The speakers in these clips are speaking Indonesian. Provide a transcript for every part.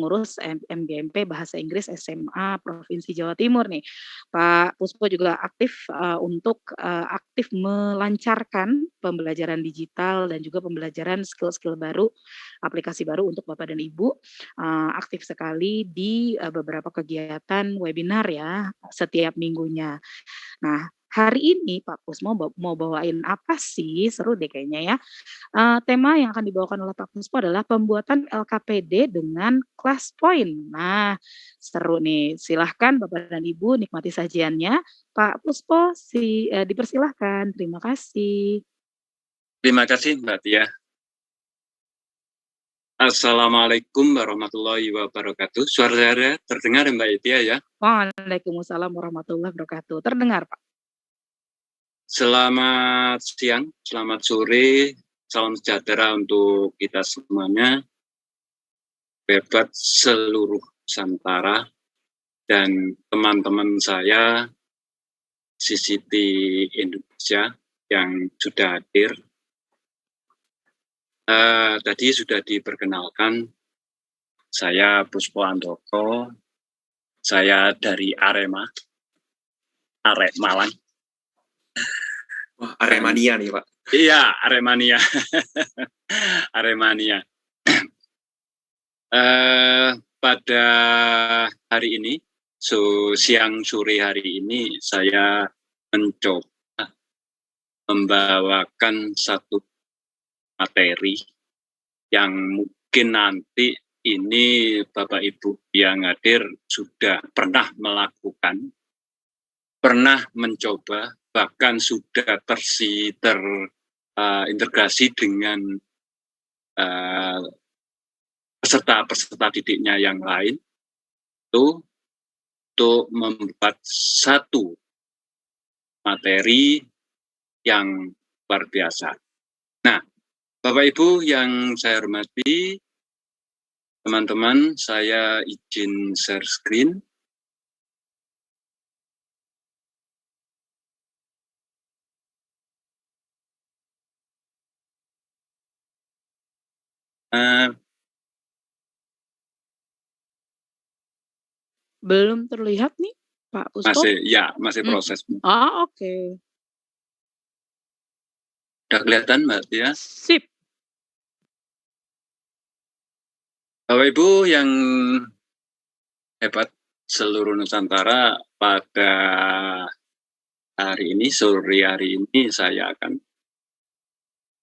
pengurus MGMP Bahasa Inggris SMA Provinsi Jawa Timur nih. Pak Puspo juga aktif untuk aktif melancarkan pembelajaran digital dan juga pembelajaran skill-skill baru, aplikasi baru untuk Bapak dan Ibu. Aktif sekali di beberapa kegiatan webinar ya setiap minggunya. Nah, hari ini Pak Pus mau bawain apa sih? Seru deh kayaknya ya. Tema yang akan dibawakan oleh Pak Puspo adalah pembuatan LKPD dengan kelas poin. Nah, seru nih. Silahkan Bapak dan Ibu nikmati sajiannya. Pak Puspo, dipersilahkan. Terima kasih. Terima kasih Mbak Tia. Assalamualaikum warahmatullahi wabarakatuh. Suara saya terdengar Mbak Tia ya? Waalaikumsalam warahmatullahi wabarakatuh. Terdengar Pak. Selamat siang, selamat sore, salam sejahtera untuk kita semuanya, hebat seluruh Nusantara, dan teman-teman saya CCT Indonesia yang sudah hadir. Tadi sudah diperkenalkan, saya Puspo Andoko, saya dari Arema Malang. Wah, Aremania nih Pak. Iya, Aremania. Aremania. Pada hari ini, siang sore hari ini, saya mencoba membawakan satu materi yang mungkin nanti ini Bapak Ibu yang hadir sudah pernah melakukan, pernah mencoba, bahkan sudah terintegrasi dengan peserta-peserta didiknya yang lain, itu untuk membuat satu materi yang luar biasa. Nah, Bapak Ibu yang saya hormati, teman-teman, saya izin share screen. Belum terlihat nih Pak Puspo? Masih proses. Oke. Udah kelihatan Mbak Tia? Sip. Bapak Ibu yang hebat seluruh Nusantara, pada hari ini, sore hari ini, saya akan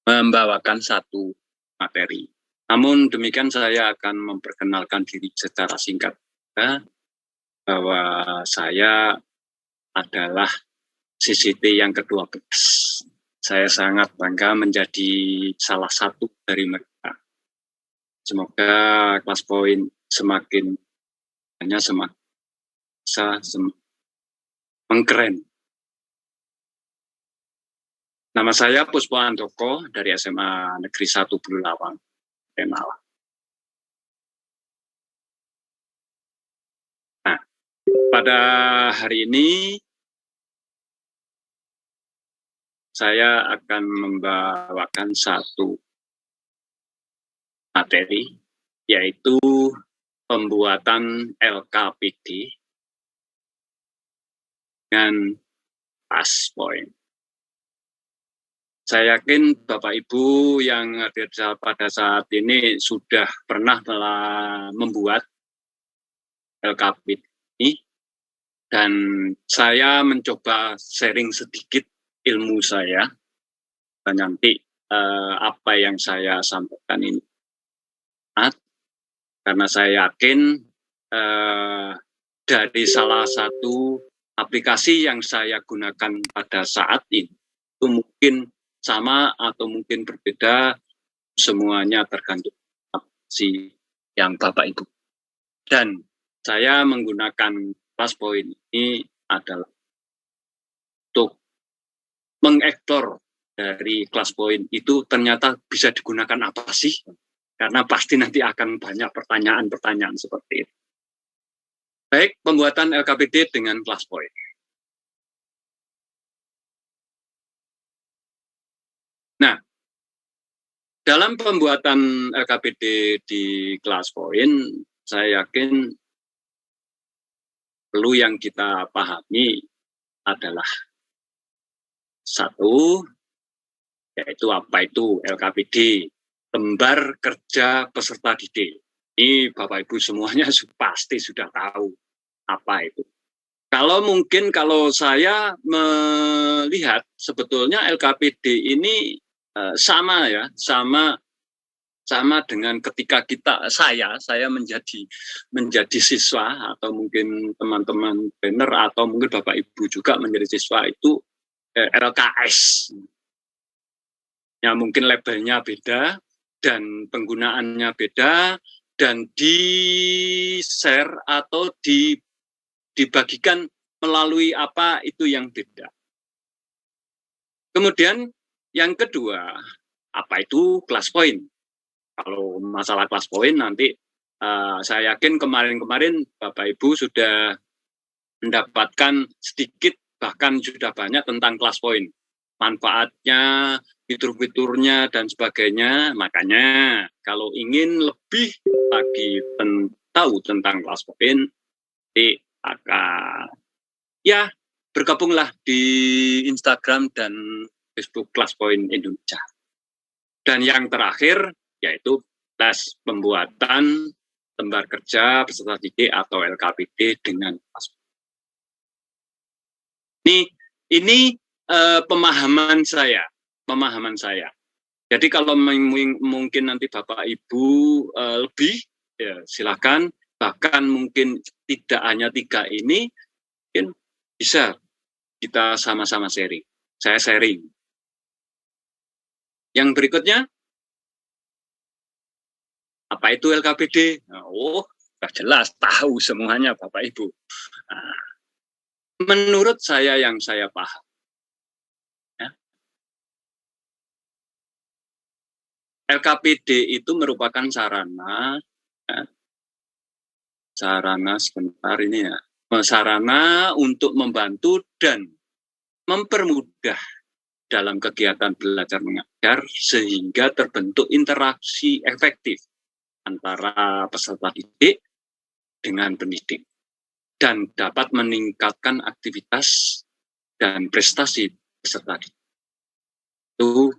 membawakan satu materi. Namun demikian saya akan memperkenalkan diri secara singkat, bahwa saya adalah CCT yang ke-12. Saya sangat bangga menjadi salah satu dari mereka. Semoga kelas poin semakin mengkeren. Nama saya Puspo Andoko dari SMA Negeri 1 Bulelawang, Malang. Nah, pada hari ini saya akan membawakan satu materi, yaitu pembuatan LKPD dengan kelas poin. Saya yakin Bapak Ibu yang hadir pada saat ini sudah pernah membuat LKPD ini, dan saya mencoba sharing sedikit ilmu saya, dan nanti apa yang saya sampaikan ini, karena saya yakin dari salah satu aplikasi yang saya gunakan pada saat ini, itu mungkin sama atau mungkin berbeda, semuanya tergantung aplikasi yang Bapak Ibu. Dan saya menggunakan kelas poin ini adalah untuk mengeksplor dari kelas poin itu ternyata bisa digunakan apa sih? Karena pasti nanti akan banyak pertanyaan-pertanyaan seperti itu. Baik, pembuatan LKPD dengan kelas poin. Nah, dalam pembuatan LKPD di kelas poin, saya yakin perlu yang kita pahami adalah satu, yaitu apa itu LKPD, lembar kerja peserta didik. Ini Bapak Ibu semuanya pasti sudah tahu apa itu. Kalau saya melihat sebetulnya LKPD ini sama dengan ketika saya menjadi siswa, atau mungkin teman-teman trainer atau mungkin Bapak Ibu juga menjadi siswa itu LKS. Ya mungkin labelnya beda dan penggunaannya beda dan di-share atau dibagikan melalui apa itu yang beda. Kemudian yang kedua, apa itu kelas poin? Kalau masalah kelas poin nanti saya yakin kemarin-kemarin Bapak Ibu sudah mendapatkan sedikit bahkan sudah banyak tentang kelas poin. Manfaatnya, fitur-fiturnya dan sebagainya. Makanya kalau ingin lebih lagi tahu tentang kelas poin, bergabunglah di Instagram dan Facebook Kelas Poin Indonesia. Dan yang terakhir yaitu tes pembuatan lembar kerja peserta didik atau LKPD dengan kelas. Ini pemahaman saya. Jadi kalau mungkin nanti Bapak Ibu lebih, ya silakan. Bahkan mungkin tidak hanya 3 ini, mungkin bisa kita sama-sama sharing. Saya sharing. Yang berikutnya, apa itu LKPD? Sudah jelas, tahu semuanya Bapak Ibu. Nah, menurut saya yang saya paham, ya, LKPD itu merupakan sarana untuk membantu dan mempermudah dalam kegiatan belajar mengajar sehingga terbentuk interaksi efektif antara peserta didik dengan pendidik dan dapat meningkatkan aktivitas dan prestasi peserta didik. Itu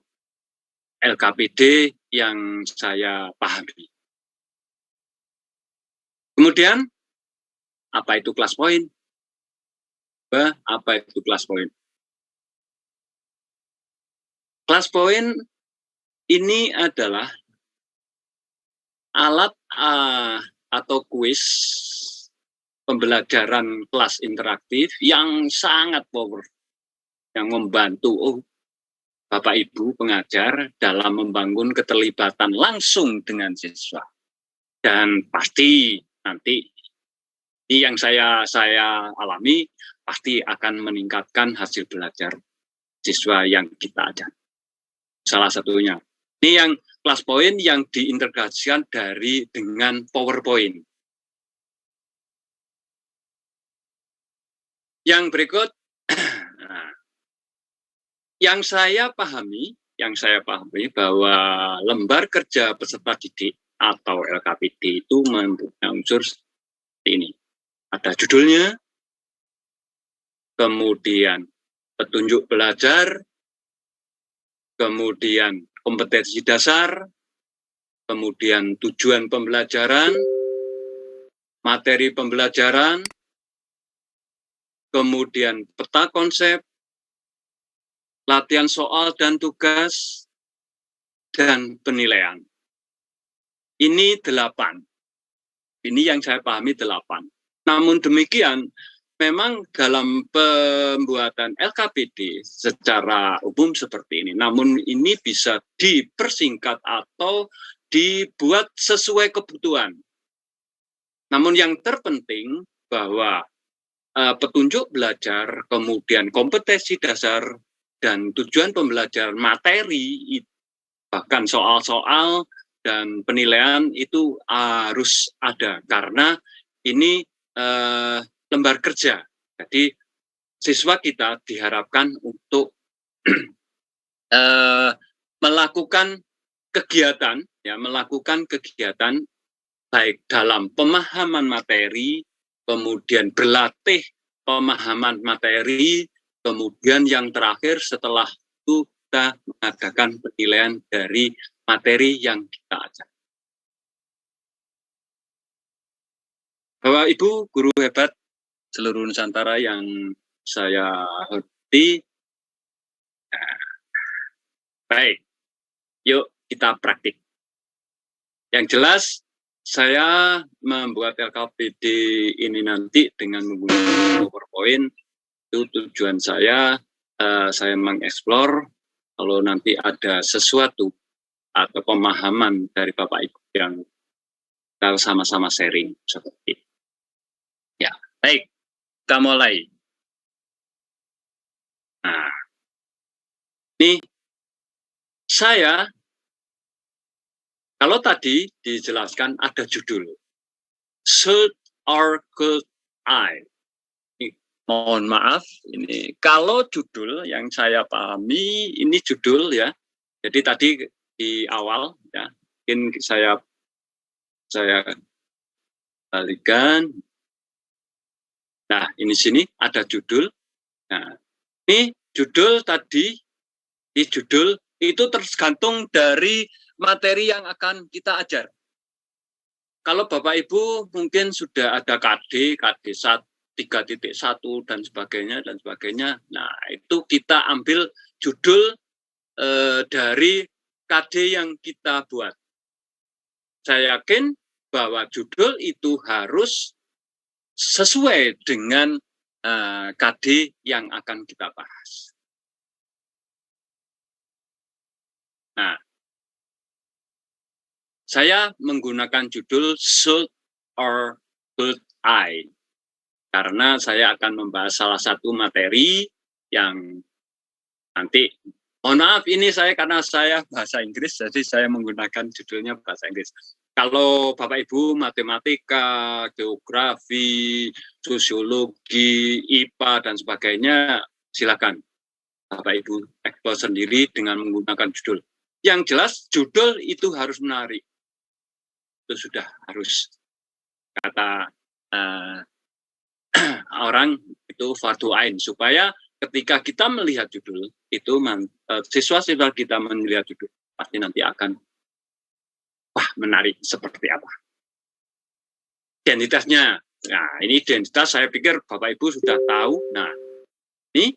LKPD yang saya pahami. Kemudian, apa itu kelas poin? Apa itu kelas poin? Kelas poin ini adalah alat atau kuis pembelajaran kelas interaktif yang sangat power, yang membantu Bapak Ibu pengajar dalam membangun keterlibatan langsung dengan siswa. Dan pasti nanti ini yang saya alami pasti akan meningkatkan hasil belajar siswa yang kita ajar. Salah satunya. Ini yang kelas poin yang diintegrasikan dengan PowerPoint. Yang berikut, yang saya pahami bahwa lembar kerja peserta didik atau LKPD itu mempunyai unsur seperti ini. Ada judulnya, kemudian petunjuk belajar, kemudian kompetensi dasar, kemudian tujuan pembelajaran, materi pembelajaran, kemudian peta konsep, latihan soal dan tugas, dan penilaian. Ini 8. Ini yang saya pahami 8. Namun demikian, memang dalam pembuatan LKPD secara umum seperti ini. Namun ini bisa dipersingkat atau dibuat sesuai kebutuhan. Namun yang terpenting bahwa petunjuk belajar, kemudian kompetensi dasar, dan tujuan pembelajaran materi, bahkan soal-soal dan penilaian itu harus ada. Karena ini lembar kerja. Jadi siswa kita diharapkan untuk melakukan kegiatan baik dalam pemahaman materi, kemudian berlatih pemahaman materi, kemudian yang terakhir setelah itu kita mengadakan penilaian dari materi yang kita ajar. Bapak Ibu guru hebat seluruh Nusantara yang saya hormati, baik, yuk kita praktik. Yang jelas saya membuat LKPD ini nanti dengan menggunakan PowerPoint. Itu tujuan saya mengeksplor kalau nanti ada sesuatu atau pemahaman dari Bapak Ibu yang kita sama-sama sharing seperti itu. Ya, baik, kita mulai. Nah, ini saya, kalau tadi dijelaskan ada judul, should or could I? Mohon maaf, ini kalau judul yang saya pahami ini judul ya. Jadi tadi di awal ya, mungkin saya balikan. Nah, ini sini ada judul. Nah, ini judul tadi, di judul itu tergantung dari materi yang akan kita ajar. Kalau Bapak Ibu mungkin sudah ada KD 1, 3.1 dan sebagainya. Nah, itu kita ambil judul dari KD yang kita buat. Saya yakin bahwa judul itu harus sesuai dengan KD yang akan kita bahas. Nah, saya menggunakan judul should or could I, karena saya akan membahas salah satu materi yang nanti, mohon maaf ini karena saya bahasa Inggris, jadi saya menggunakan judulnya bahasa Inggris. Kalau Bapak Ibu matematika, geografi, sosiologi, IPA, dan sebagainya, silakan Bapak Ibu eksplor sendiri dengan menggunakan judul. Yang jelas judul itu harus menarik. Itu sudah harus, kata orang itu fardu ain, supaya ketika kita melihat judul itu siswa-siswa kita melihat judul pasti nanti akan menarik seperti apa identitasnya. Nah, ini identitas saya pikir Bapak Ibu sudah tahu. Nah, ini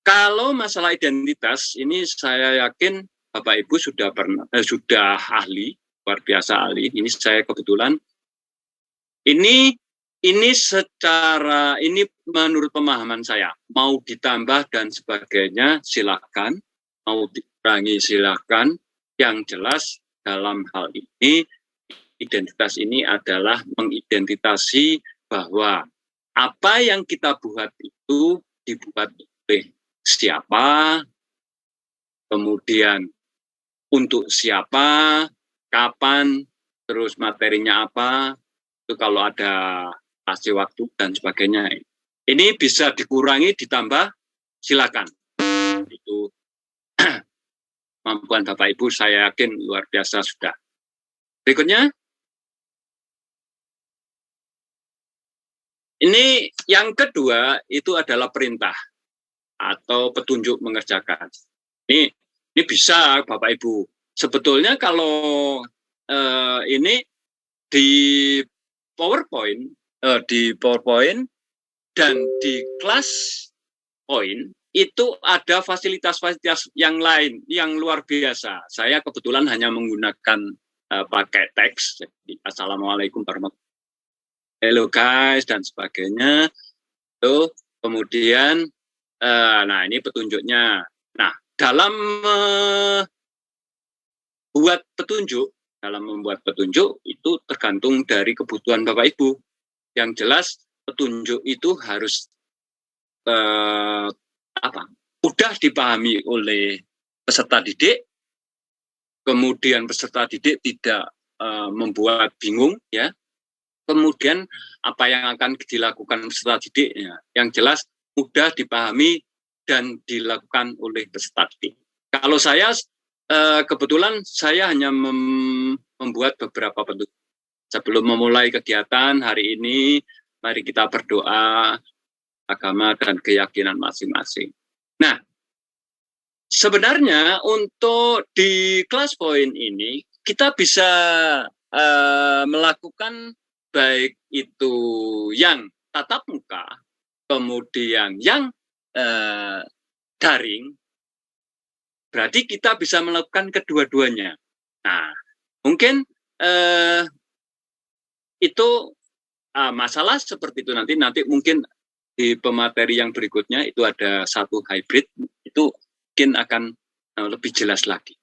kalau masalah identitas ini saya yakin Bapak Ibu sudah ahli, luar biasa ahli. Ini saya kebetulan ini menurut pemahaman saya, mau ditambah dan sebagainya silakan, mau dikurangi silakan. Yang jelas dalam hal ini, identitas ini adalah mengidentitasi bahwa apa yang kita buat itu dibuat oleh siapa, kemudian untuk siapa, kapan, terus materinya apa, itu kalau ada kasih waktu dan sebagainya. Ini bisa dikurangi, ditambah, silakan. Itu kemampuan Bapak Ibu saya yakin luar biasa sudah. Berikutnya, ini yang kedua itu adalah perintah atau petunjuk mengerjakan. Ini bisa Bapak Ibu. Sebetulnya kalau ini di PowerPoint dan di kelas point itu ada fasilitas-fasilitas yang lain yang luar biasa. Saya kebetulan hanya menggunakan pakai teks, jadi Assalamualaikum warahmatullahi wabarakatuh, hello guys dan sebagainya. Tuh, kemudian nah ini petunjuknya. Nah, dalam membuat petunjuk itu tergantung dari kebutuhan Bapak Ibu. Yang jelas petunjuk itu harus mudah dipahami oleh peserta didik, kemudian peserta didik tidak membuat bingung, ya. Kemudian apa yang akan dilakukan peserta didik, ya, yang jelas mudah dipahami dan dilakukan oleh peserta didik. Kalau saya kebetulan saya hanya membuat beberapa petunjuk. Sebelum memulai kegiatan hari ini, mari kita berdoa agama dan keyakinan masing-masing. Nah, sebenarnya untuk di kelas poin ini, kita bisa melakukan baik itu yang tatap muka, kemudian yang daring, berarti kita bisa melakukan kedua-duanya. Nah, mungkin itu masalah seperti itu nanti mungkin di pemateri yang berikutnya itu ada satu hybrid, itu mungkin akan lebih jelas lagi.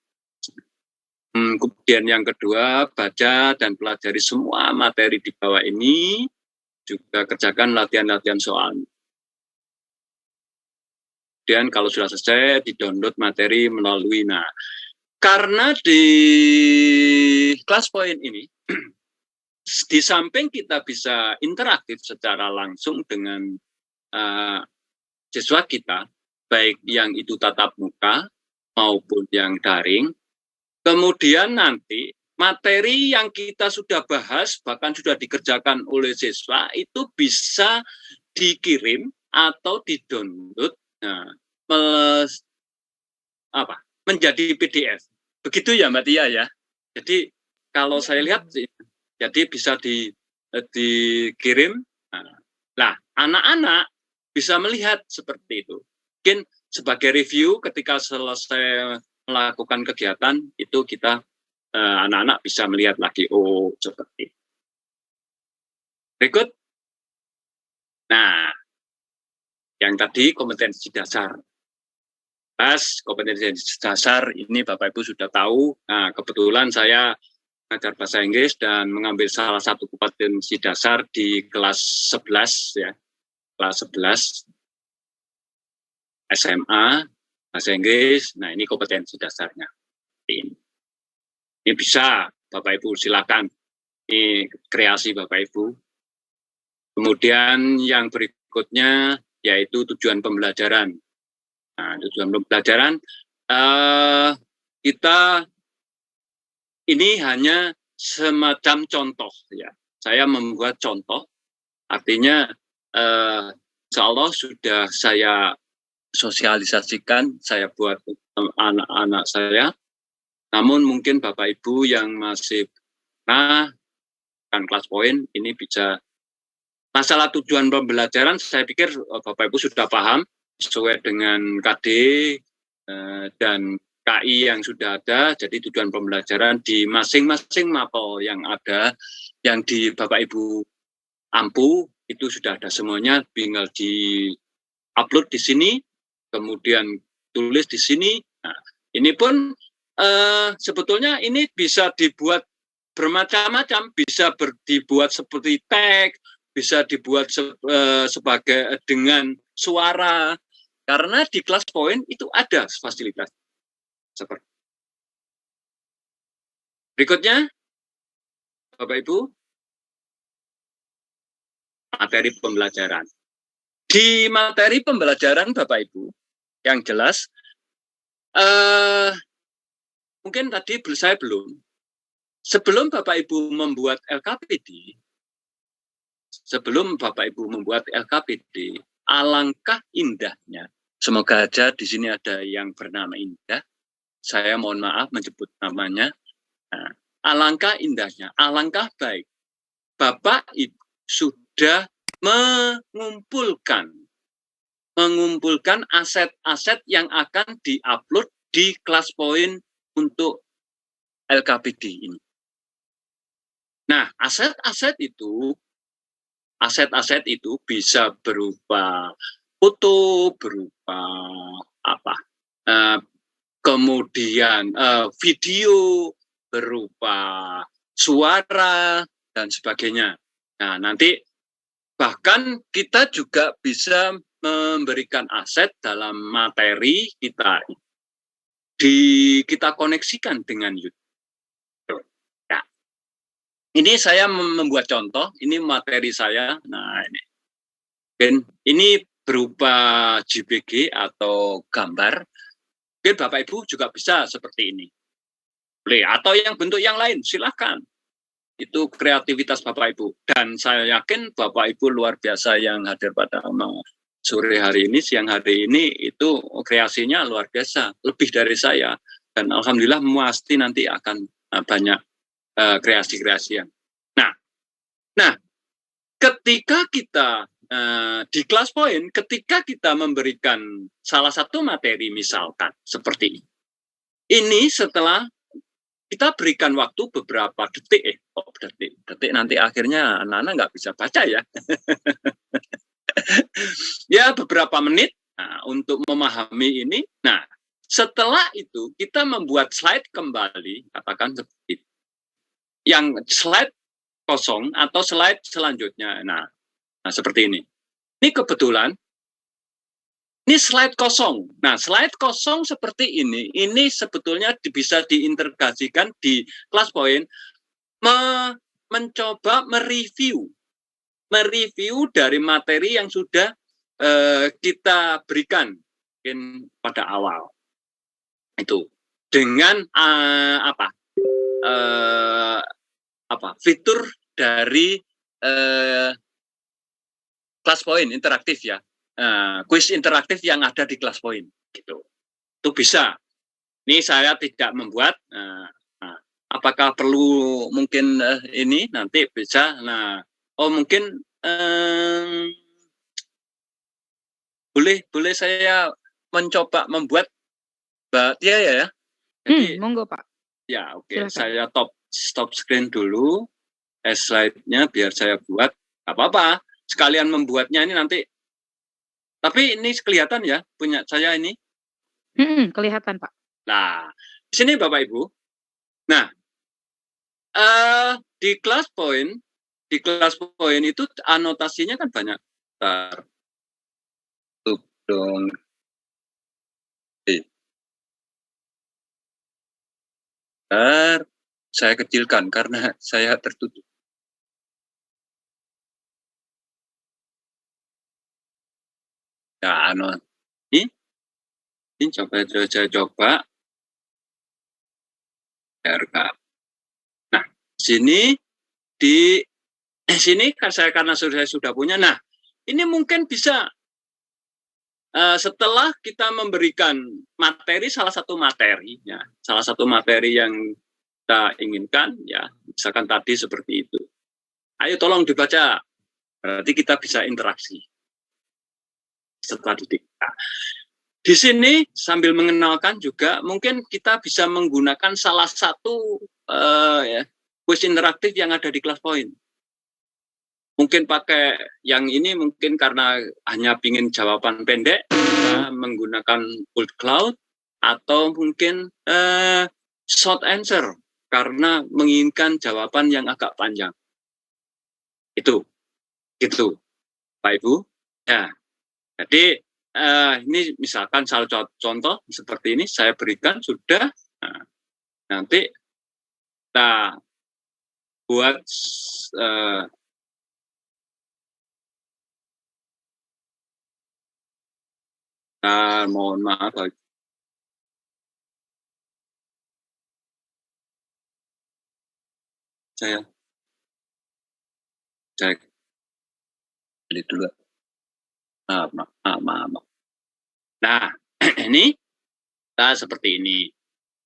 Kemudian yang kedua, baca dan pelajari semua materi di bawah ini, juga kerjakan latihan-latihan soal. Kemudian kalau sudah selesai, di-download materi melalui, nah, karena di kelas poin ini, di samping kita bisa interaktif secara langsung dengan siswa kita, baik yang itu tatap muka maupun yang daring, kemudian nanti materi yang kita sudah bahas, bahkan sudah dikerjakan oleh siswa, itu bisa dikirim atau di-download menjadi PDF. Begitu ya Mbak Tia ya. Jadi kalau saya lihat, jadi bisa dikirim. Nah, anak-anak bisa melihat seperti itu. Mungkin sebagai review ketika selesai melakukan kegiatan itu kita anak-anak bisa melihat lagi, oh seperti itu. Berikut. Nah, yang tadi kompetensi dasar. Kompetensi dasar ini Bapak Ibu sudah tahu. Nah, kebetulan saya mengajar bahasa Inggris dan mengambil salah satu kompetensi dasar di kelas 11 ya. Kelas 11 SMA bahasa Inggris. Nah, ini kompetensi dasarnya. Ini bisa Bapak Ibu silakan. Ini kreasi Bapak Ibu. Kemudian yang berikutnya yaitu tujuan pembelajaran. Nah, tujuan pembelajaran kita ini hanya semacam contoh ya. Saya membuat contoh, artinya insya Allah sudah saya sosialisasikan, saya buat anak-anak saya. Namun mungkin Bapak Ibu yang masih kan kelas poin ini bisa masalah tujuan pembelajaran. Saya pikir Bapak Ibu sudah paham sesuai dengan KD dan KI yang sudah ada. Jadi tujuan pembelajaran di masing-masing mapel yang ada, yang di Bapak Ibu ampu itu sudah ada semuanya, tinggal di upload di sini, kemudian tulis di sini. Nah, ini pun sebetulnya ini bisa dibuat bermacam-macam, bisa dibuat seperti tag, bisa dibuat sebagai dengan suara, karena di kelas poin itu ada fasilitas seperti. Berikutnya, Bapak Ibu, materi pembelajaran. Di materi pembelajaran Bapak Ibu, yang jelas, mungkin tadi saya belum. Sebelum Bapak Ibu membuat LKPD, alangkah indahnya. Semoga aja di sini ada yang bernama Indah. Saya mohon maaf menyebut namanya. Nah, alangkah indahnya, alangkah baik. Bapak Ibu sudah mengumpulkan aset-aset yang akan diupload di kelas poin untuk LKPD ini. Nah, aset-aset itu bisa berupa foto, berupa kemudian video, berupa suara dan sebagainya. Nah, nanti bahkan kita juga bisa memberikan aset dalam materi kita koneksikan dengan YouTube. Ya. Ini saya membuat contoh, ini materi saya. Nah, ini berupa JPG atau gambar. Mungkin Bapak Ibu juga bisa seperti ini. boleh. Atau yang bentuk yang lain, silakan. Itu kreativitas Bapak Ibu. Dan saya yakin Bapak Ibu luar biasa yang hadir pada sore hari ini, siang hari ini, itu kreasinya luar biasa, lebih dari saya. Dan alhamdulillah pasti nanti akan banyak kreasi-kreasi yang. Nah, ketika kita di kelas poin, ketika kita memberikan salah satu materi misalkan seperti ini setelah kita berikan waktu beberapa detik, detik nanti akhirnya anak-anak nggak bisa baca ya. Ya beberapa menit untuk memahami ini. Nah, setelah itu kita membuat slide kembali, katakan seperti itu. Yang slide kosong atau slide selanjutnya. Nah, seperti ini. Ini kebetulan ini slide kosong. Nah, slide kosong seperti ini sebetulnya bisa diintegrasikan di kelas poin, mencoba mereview dari materi yang sudah kita berikan mungkin pada awal. Itu dengan fitur dari kelas poin interaktif ya. Kuis interaktif yang ada di kelas poin gitu. Itu bisa. Ini saya tidak membuat apakah perlu mungkin ini nanti bisa. Nah, mungkin boleh saya mencoba membuat Mbak Tia ya. Jadi, monggo Pak. Ya, oke. Saya stop screen dulu. Slide-nya biar saya buat. Gak apa-apa. Sekalian membuatnya ini nanti. Tapi ini kelihatan ya punya saya ini. Kelihatan Pak. Nah, di sini Bapak Ibu. Nah, di kelas poin itu anotasinya kan banyak. Dong. Saya kecilkan karena saya tertutup. Ya, ini coba. Nah, di sini kan saya karena saya sudah punya. Nah, ini mungkin bisa setelah kita memberikan materi, salah satu materi yang kita inginkan, ya, misalkan tadi seperti itu. Ayo tolong dibaca, berarti kita bisa interaksi. Setelah di sini sambil mengenalkan juga, mungkin kita bisa menggunakan salah satu kuis interaktif yang ada di kelas poin. Mungkin pakai yang ini mungkin karena hanya ingin jawaban pendek, kita menggunakan Bold Cloud, atau mungkin short answer karena menginginkan jawaban yang agak panjang. Itu Pak Ibu. Ya, jadi ini misalkan salah contoh seperti ini saya berikan sudah. Nah, nanti kita buat mohon maaf. Saya cek ini dulu. Maaf. Nah, ini seperti ini.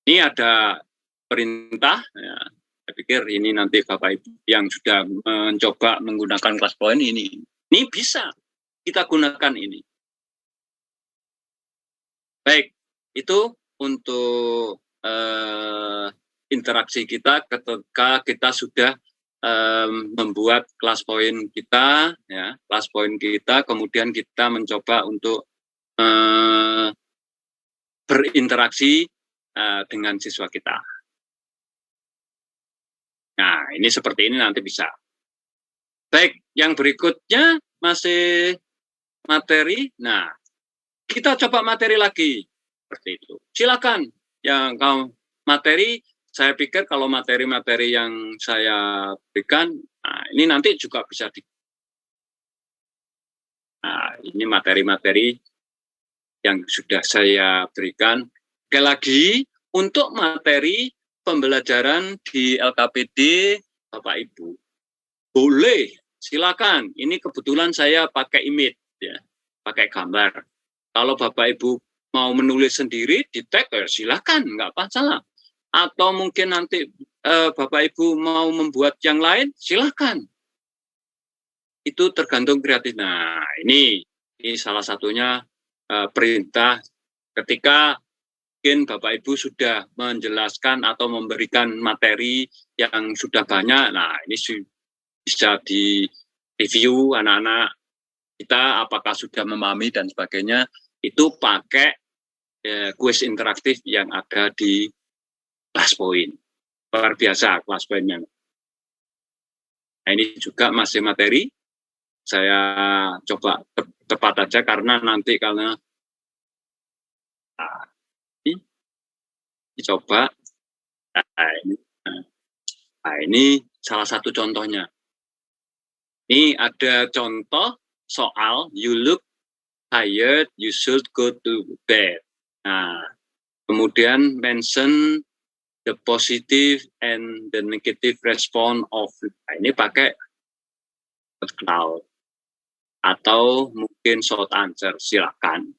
Ini ada perintah. Ya. Saya pikir ini nanti Bapak Ibu yang sudah mencoba menggunakan kelas poin ini bisa kita gunakan ini. Baik, itu untuk interaksi kita ketika kita sudah membuat kelas poin kita, ya, kelas poin kita, kemudian kita mencoba untuk berinteraksi dengan siswa kita. Nah, ini seperti ini nanti bisa. Baik, yang berikutnya masih materi. Nah, kita coba materi lagi seperti itu. Silakan yang kamu materi. Saya pikir kalau materi-materi yang saya berikan, nah ini nanti juga bisa ini materi-materi yang sudah saya berikan. Sekali lagi, untuk materi pembelajaran di LKPD Bapak Ibu, boleh, silakan. Ini kebetulan saya pakai image, ya, pakai gambar. Kalau Bapak Ibu mau menulis sendiri di tag, silakan, nggak masalah. Atau mungkin nanti Bapak Ibu mau membuat yang lain, silakan. Itu tergantung kreatif. Nah, ini salah satunya perintah ketika mungkin Bapak Ibu sudah menjelaskan atau memberikan materi yang sudah banyak. Nah, ini bisa di review anak-anak kita apakah sudah memahami dan sebagainya. Itu pakai kuis interaktif yang ada di ClassPoint. Luar biasa ClassPoint-nya. Nah, ini juga masih materi. Saya coba tepat aja karena nanti dicoba. Nah, ini salah satu contohnya. Ini ada contoh soal you look tired, you should go to bed. Nah, kemudian mention the positive and the negative response of. Nah, ini pakai cloud atau mungkin short answer, silakan.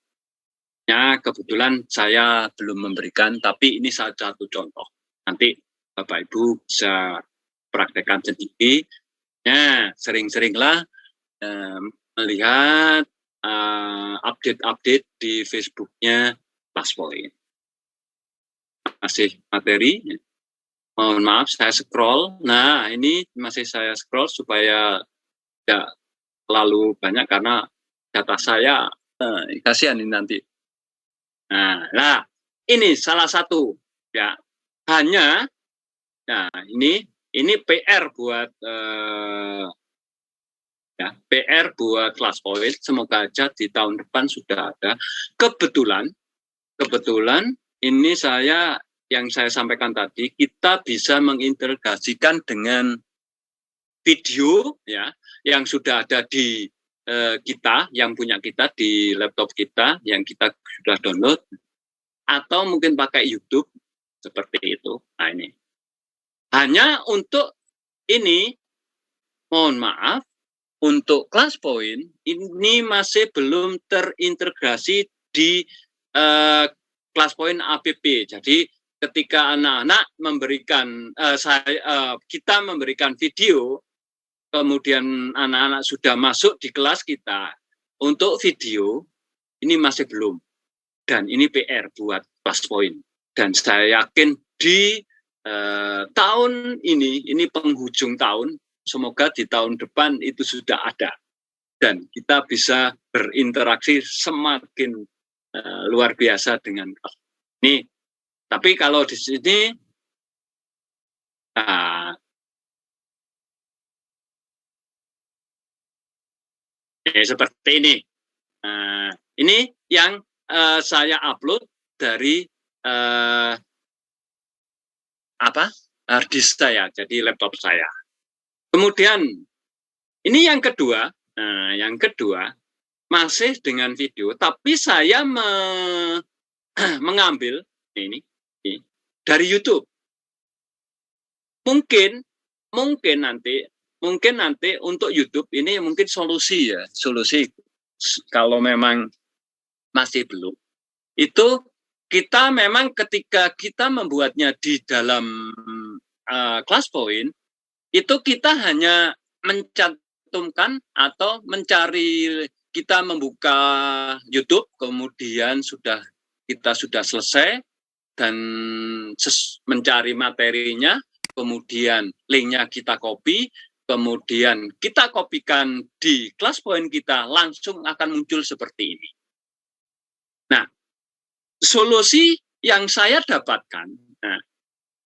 Ya, kebetulan saya belum memberikan, tapi ini salah satu contoh. Nanti Bapak Ibu bisa praktekkan sendiri. Ya, sering-seringlah melihat update-update di Facebook-nya ClassPoint. Masih materi. Mohon maaf, saya scroll. Nah, ini masih saya scroll supaya tidak terlalu banyak karena data saya kasihan ini nanti. Nah, ini salah satu ya. Hanya, nah ini PR buat PR buat ClassPoint. Semoga aja di tahun depan sudah ada. Kebetulan ini yang saya sampaikan tadi, kita bisa mengintegrasikan dengan video ya yang sudah ada di kita, yang punya kita di laptop kita, yang kita sudah download, atau mungkin pakai YouTube seperti itu. Nah, ini hanya untuk ini, mohon maaf, untuk ClassPoint ini masih belum terintegrasi di ClassPoint app. Jadi ketika anak-anak memberikan kita memberikan video, kemudian anak-anak sudah masuk di kelas kita untuk video, ini masih belum. Dan ini PR buat ClassPoint. Dan saya yakin di tahun ini penghujung tahun, semoga di tahun depan itu sudah ada. Dan kita bisa berinteraksi semakin luar biasa dengan ini. Tapi kalau di sini, seperti ini. Ini yang saya upload dari hard disk saya, jadi laptop saya. Kemudian ini yang kedua, masih dengan video, tapi saya mengambil ini dari YouTube. Mungkin nanti untuk YouTube ini mungkin solusi kalau memang masih belum. Itu kita memang ketika kita membuatnya di dalam ClassPoint, itu kita hanya mencantumkan atau mencari, kita membuka YouTube, kemudian kita sudah selesai dan mencari materinya, kemudian linknya kita copy, kemudian kita kopikan di ClassPoint kita, langsung akan muncul seperti ini. Nah, solusi yang saya dapatkan,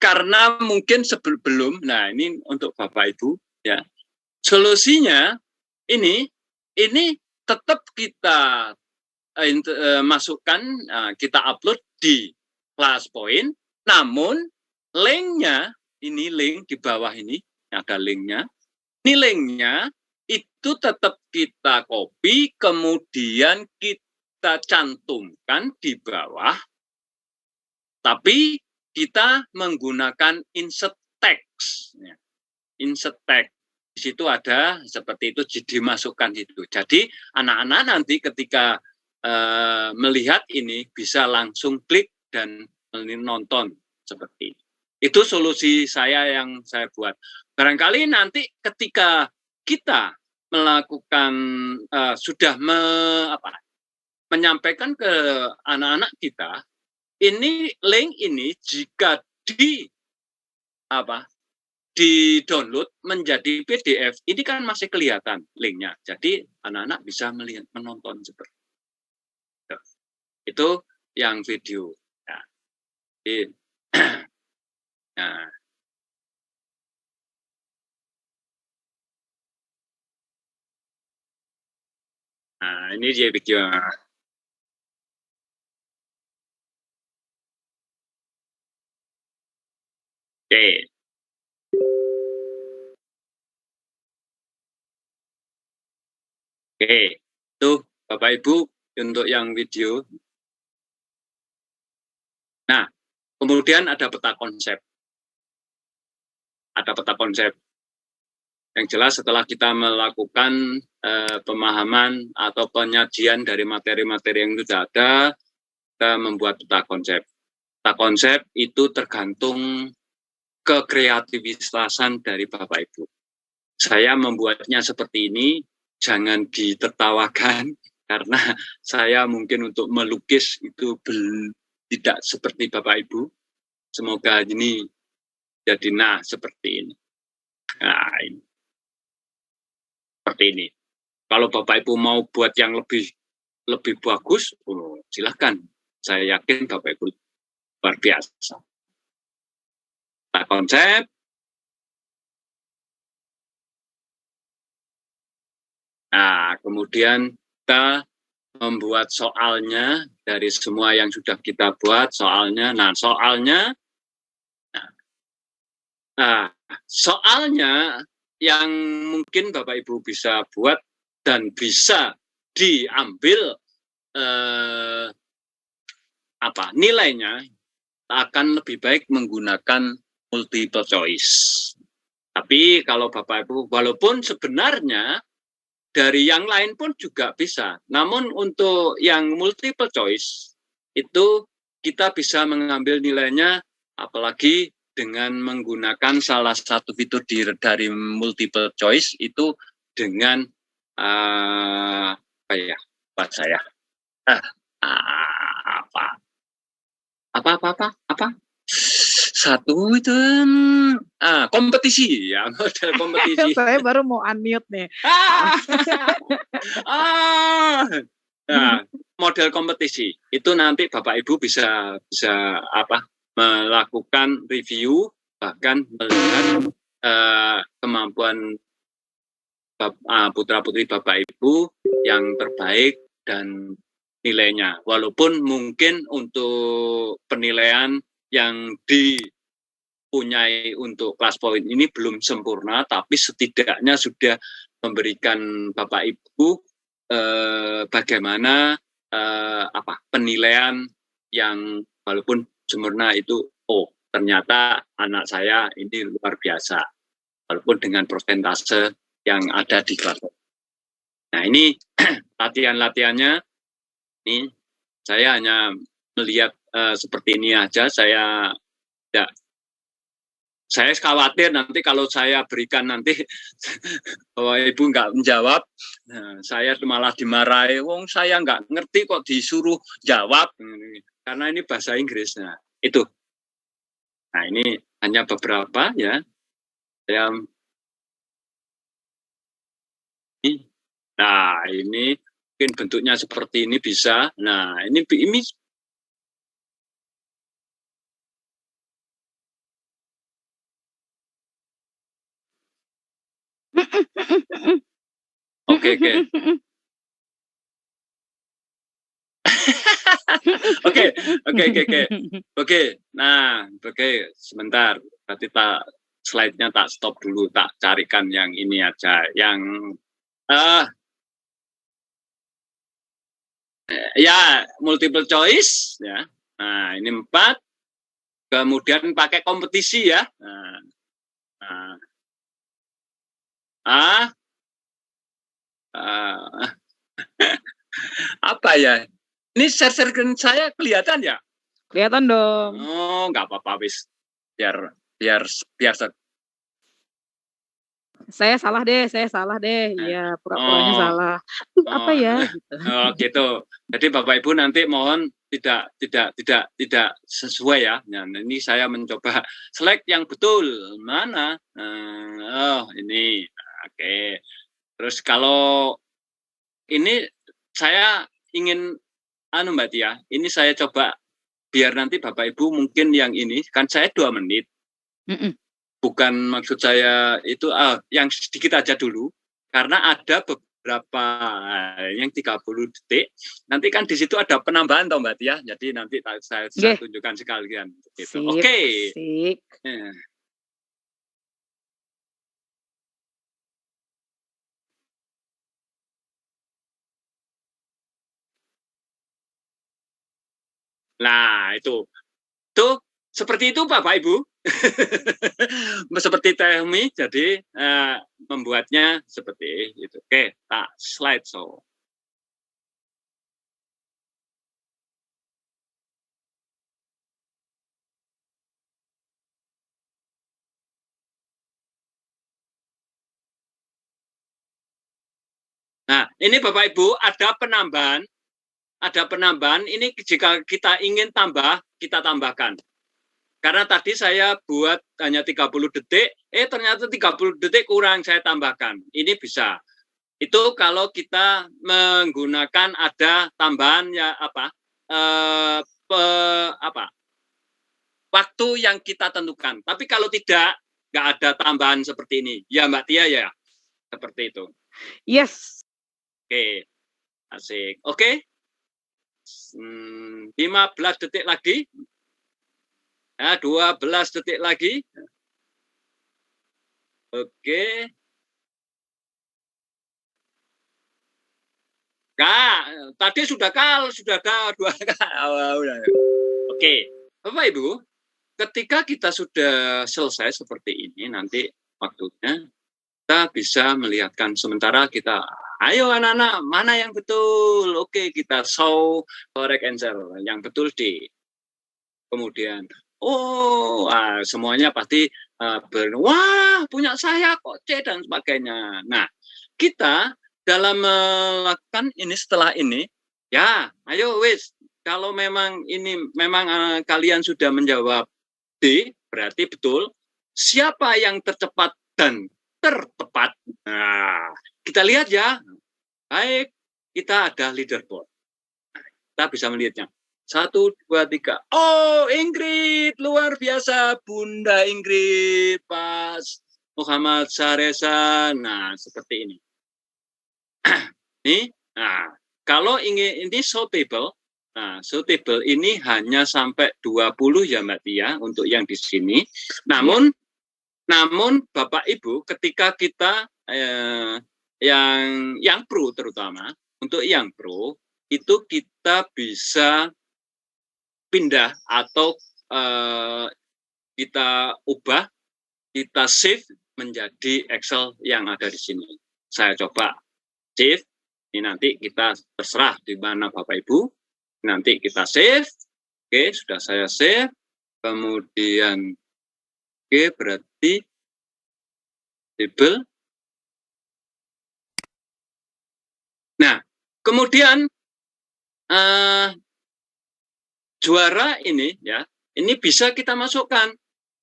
karena mungkin sebelum, nah ini untuk Bapak Ibu, ya, solusinya ini tetap kita masukkan, kita upload di ClassPoint, namun linknya, ini link di bawah ini, ada linknya. Ini linknya itu tetap kita copy, kemudian kita cantumkan di bawah. Tapi kita menggunakan insert text. Ya. Insert text. Di situ ada seperti itu dimasukkan itu. Jadi anak-anak nanti ketika melihat ini bisa langsung klik dan menonton seperti ini. Itu solusi saya yang saya buat. Barangkali nanti ketika kita melakukan sudah menyampaikan ke anak-anak kita, ini link ini jika di-download menjadi PDF, ini kan masih kelihatan linknya. Jadi anak-anak bisa melihat, menonton seperti itu. Itu yang video. Nah, nah, ini dia video. Oke. Oke, itu Bapak Ibu untuk yang video. Nah, kemudian ada peta konsep. Ada peta konsep. Yang jelas setelah kita melakukan pemahaman atau penyajian dari materi-materi yang sudah ada, kita membuat peta konsep. Peta konsep itu tergantung kekreativitasan dari Bapak Ibu. Saya membuatnya seperti ini, jangan ditertawakan, karena saya mungkin untuk melukis itu tidak seperti Bapak Ibu. Semoga ini jadi seperti ini. Nah, ini. Seperti ini. Kalau Bapak Ibu mau buat yang lebih bagus, silahkan. Saya yakin Bapak Ibu luar biasa. Nah, konsep. Nah, kemudian kita membuat soalnya dari semua yang sudah kita buat soalnya. Nah, soalnya yang mungkin Bapak Ibu bisa buat dan bisa diambil nilainya akan lebih baik menggunakan multiple choice. Tapi kalau Bapak Ibu, walaupun sebenarnya dari yang lain pun juga bisa. Namun untuk yang multiple choice itu kita bisa mengambil nilainya apalagi dengan menggunakan salah satu fitur dari multiple choice itu dengan satu itu kompetisi ya, model kompetisi. Saya baru mau unmute nih. Nah, model kompetisi itu nanti Bapak Ibu bisa melakukan review, bahkan melihat kemampuan putra-putri Bapak Ibu yang terbaik dan nilainya. Walaupun mungkin untuk penilaian yang dipunyai untuk kelas poin ini belum sempurna, tapi setidaknya sudah memberikan Bapak Ibu bagaimana penilaian yang walaupun sempurna itu, ternyata anak saya ini luar biasa, walaupun dengan persentase yang ada di kelas. Nah, ini latihan-latihannya. Ini saya hanya melihat seperti ini aja. Saya khawatir nanti kalau saya berikan nanti bahwa Ibu nggak menjawab, saya malah dimarahi. Wong saya nggak ngerti kok disuruh jawab, karena ini bahasa Inggris. Nah, itu. Nah, ini hanya beberapa ya. Nah, ini mungkin bentuknya seperti ini bisa. Nah, ini Oke. Nah, sebentar. Berarti slide-nya tak stop dulu, tak carikan yang ini aja, yang ya multiple choice ya. Nah, ini 4. kemudian pakai kompetisi ya. Apa ya? Ini share screen saya kelihatan ya? Kelihatan dong. Oh, nggak apa-apa wis. Biar saya salah deh. Iya, pura-puranya salah. Apa ya gitu. Oh, gitu. Jadi Bapak Ibu nanti mohon tidak sesuai ya. Nah, ini saya mencoba select yang betul. Mana? Oh, ini. Oke. Terus kalau ini saya ingin Mbak Tia, ini saya coba biar nanti Bapak Ibu mungkin yang ini kan saya 2 menit. Bukan maksud saya itu yang sedikit aja dulu karena ada beberapa yang 30 detik. Nanti kan di situ ada penambahan toh Mbak Tia. Jadi nanti saya tunjukkan sekalian gitu. Oke. Nah, itu seperti itu Bapak Ibu. Seperti Tehmi, jadi membuatnya seperti itu. Oke, slide show. Nah, ini Bapak Ibu ada penambahan. Ini jika kita ingin tambah, kita tambahkan. Karena tadi saya buat hanya 30 detik, ternyata 30 detik kurang saya tambahkan. Ini bisa. Itu kalau kita menggunakan ada tambahan ya waktu yang kita tentukan. Tapi kalau tidak, nggak ada tambahan seperti ini. Ya Mbak Tia ya, seperti itu. Yes. Oke, asik. Oke. 15 detik lagi. 12 detik lagi. Oke. Tadi sudah ada 2 Oke. Bapak Ibu, ketika kita sudah selesai seperti ini, nanti waktunya kita bisa melihatkan sementara kita, ayo anak-anak, mana yang betul? Oke, kita show correct answer. Yang betul D. Kemudian semuanya pasti wah punya saya kok C dan sebagainya. Nah, kita dalam melakukan ini setelah ini, ya ayo wis, kalau memang ini kalian sudah menjawab D, berarti betul. Siapa yang tercepat dan tertepat? Nah, kita lihat ya. Baik, kita ada leaderboard. Kita bisa melihatnya. 1, 2, 3. Oh, Ingrid, luar biasa, Bunda Ingrid, Pak Muhammad Saresa. Nah, seperti ini. Nah, kalau ingin ini show table, show table ini hanya sampai 20 ya Mbak Tia untuk yang di sini. Namun Bapak Ibu, ketika kita yang pro terutama, untuk yang pro itu kita bisa pindah atau kita ubah, kita save menjadi Excel yang ada di sini. Saya coba save, ini nanti kita terserah di mana Bapak Ibu, nanti kita save. Oke, sudah saya save, kemudian berarti table. Nah, kemudian juara ini ya, ini bisa kita masukkan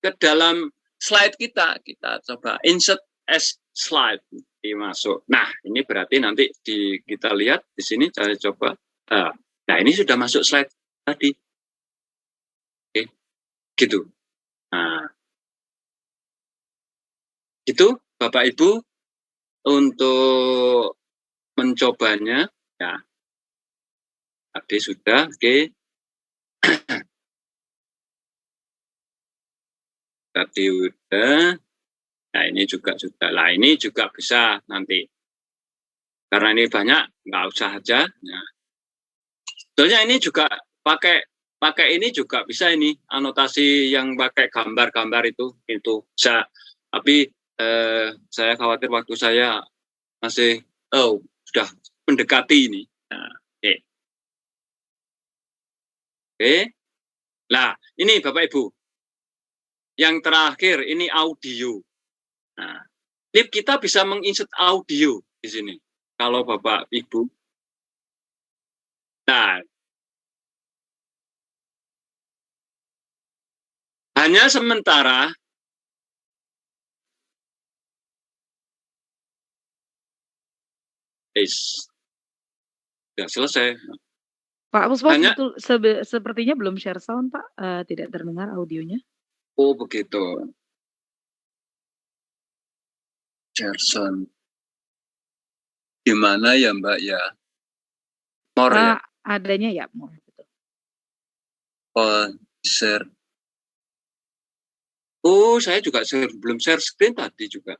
ke dalam slide kita. Kita coba insert as slide dimasuk. Nah, ini berarti nanti kita lihat di sini saya coba. Nah, ini sudah masuk slide tadi. Oke, gitu. Nah, itu Bapak Ibu untuk mencobanya ya. Tadi sudah, oke. Tadi udah. Nah, ini juga sudah. Lah, ini juga bisa nanti. Karena ini banyak, nggak usah aja. Nah, sebetulnya ini juga pakai pakai ini juga bisa ini, anotasi yang pakai gambar-gambar itu bisa. Tapi saya khawatir waktu saya masih, sudah mendekati ini. Nah, oke. Nah, ini Bapak Ibu. Yang terakhir, ini audio. Nah, ini kita bisa menginsert audio di sini. Kalau Bapak Ibu. Nah, hanya sementara sudah selesai. Pak Puspa Hanya, sepertinya belum share sound, Pak. Tidak terdengar audionya. oh begitu. Share sound. Gimana ya Mbak ya? More ya? Adanya ya, more. Betul. Oh, share. Oh, saya juga belum share screen tadi juga.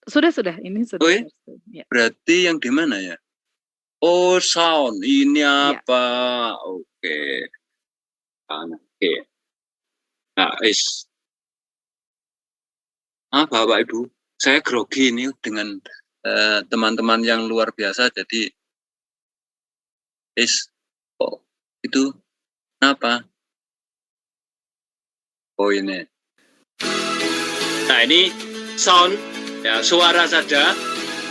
Sudah. Ini sudah. Oh, ya. Berarti yang di mana ya? Oh, sound. Ini apa? Ya. Oke. Oke. Nah, Bapak Ibu, saya grogi ini dengan teman-teman yang luar biasa. Jadi, itu apa? Oh, ini. Nah, ini sound, ya, suara saja.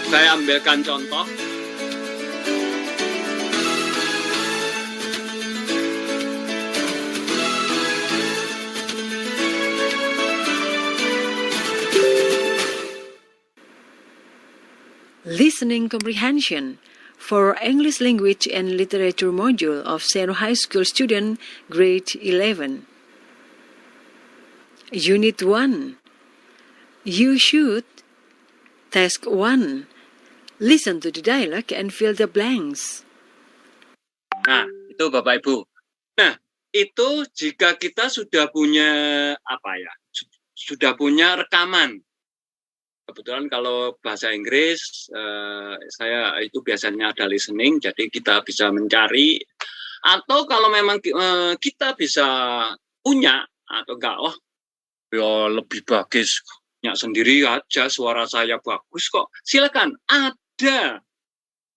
Saya ambilkan contoh. Listening Comprehension for English Language and Literature Module of Seno High School Student, Grade 11. Unit 1. You should. Task 1. Listen to the dialogue and fill the blanks. Nah, itu Bapak Ibu. Nah, itu jika kita sudah punya sudah punya rekaman. Kebetulan kalau bahasa Inggris, saya itu biasanya ada listening, jadi kita bisa mencari. Atau kalau memang kita bisa punya, atau enggak, ya lebih bagus, punya sendiri aja, suara saya bagus kok. Silakan, ada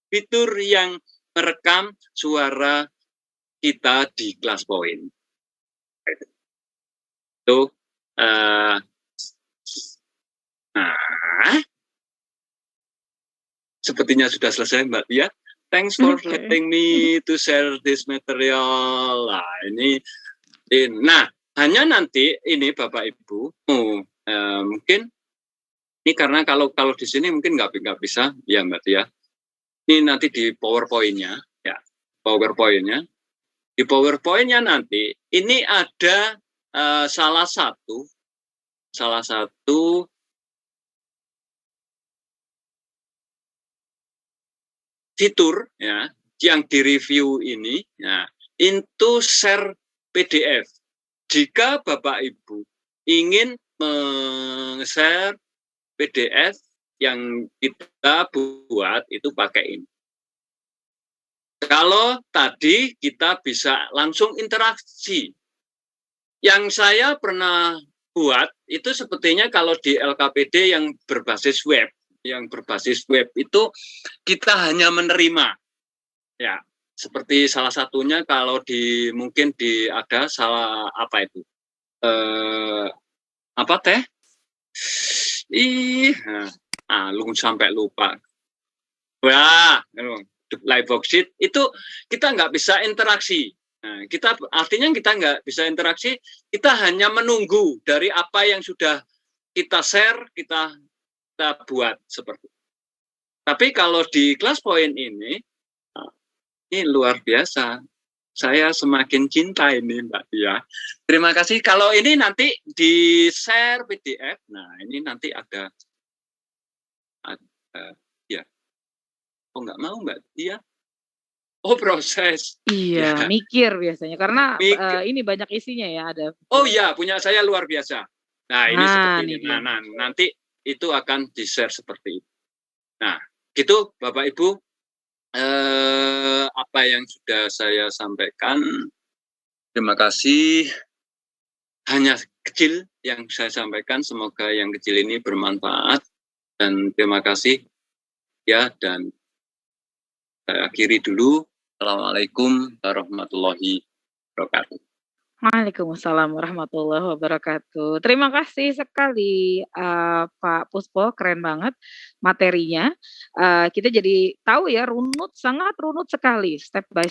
fitur yang merekam suara kita di Class Point. Itu, sepertinya sudah selesai Mbak Tia. Thanks for letting me to share this material. Nah, hanya nanti ini Bapak Ibu, mungkin ini karena kalau di sini mungkin nggak bisa ya Mbak Tia. Ini nanti di PowerPoint-nya, ya PowerPoint-nya. Di PowerPoint-nya nanti ini ada salah satu fitur ya yang direview ini ya into share PDF. Jika Bapak Ibu ingin share PDF yang kita buat itu pakai ini. Kalau tadi kita bisa langsung interaksi. Yang saya pernah buat itu sepertinya kalau di LKPD yang berbasis web itu kita hanya menerima ya, seperti salah satunya kalau mungkin ada salah sampai lupa. Wah, live worksheet itu kita nggak bisa interaksi. Nah, artinya kita nggak bisa interaksi, kita hanya menunggu dari apa yang sudah kita share, kita buat seperti itu. Tapi kalau di Class Point ini luar biasa. Saya semakin cinta ini Mbak Tia. Terima kasih. Kalau ini nanti di share PDF. Nah, ini nanti ada ya. Oh, nggak mau Mbak Tia. Oh, proses. Iya, ya. Mikir biasanya karena ini banyak isinya ya, ada. Oh iya, punya saya luar biasa. Nah, ini seperti ini. Nah, nanti itu akan di-share seperti itu. Nah, gitu Bapak Ibu, apa yang sudah saya sampaikan. Terima kasih. Hanya kecil yang saya sampaikan, semoga yang kecil ini bermanfaat. Dan terima kasih ya, dan saya akhiri dulu. Assalamualaikum warahmatullahi wabarakatuh. Waalaikumsalam warahmatullahi wabarakatuh. Terima kasih sekali Pak Puspo, keren banget materinya. Kita jadi tahu ya, sangat runut sekali step by